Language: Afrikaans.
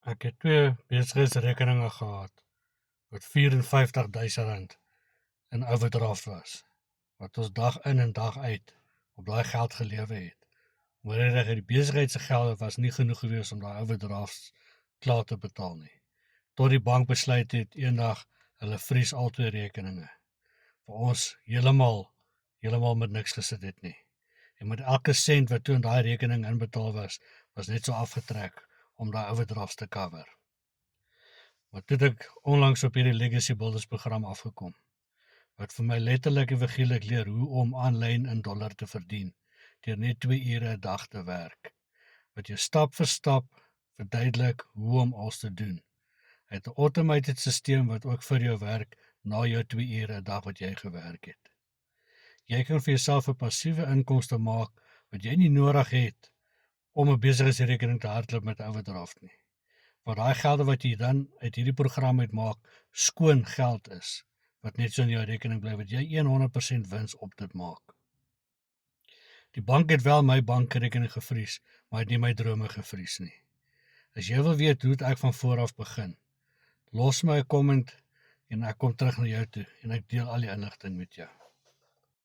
Ek het 2 besigheidsrekeninge gehad wat R54,000 in overdraft was, wat ons dag in en dag uit op daai geld gelewe het. Maar die besigheid se gelde was nie genoeg gewees om daai overdrafts klaar te betaal nie. Tot die bank besluit het eendag hulle vries al 2 rekeninge. Vir ons heeltemal met niks gesit het nie. En met elke sent wat toe in daai rekening inbetaal was net so afgetrek om daai overdrafts te cover. Maar toe het ek onlangs op hierdie Legacy Builders program afgekom, wat vir my letterlik en figuurlik leer hoe om aanlyn in dollar te verdien, deur net 2 ure 'n dag te werk, wat jou stap vir stap verduidelik hoe om alles te doen. Hy het 'n automated stelsel wat ook vir jou werk na jou 2 ure 'n dag wat jy gewerk het. Jy kan vir jouself 'n passiewe inkomste maak wat jy nie nodig het om 'n besigheidsrekening te hardloop met 'n overdraft nie. Maar daai gelde wat jy dan uit hierdie program uitmaak, skoon geld is, wat net so in jou rekening bly, wat jy 100% wins op dit maak. Die bank het wel my bankrekening gevries, maar het nie my drome gevries nie. As jy wil weet hoe ek van voor af begin, los my 'n comment en ek kom terug na jou toe en ek deel al die inligting met jou.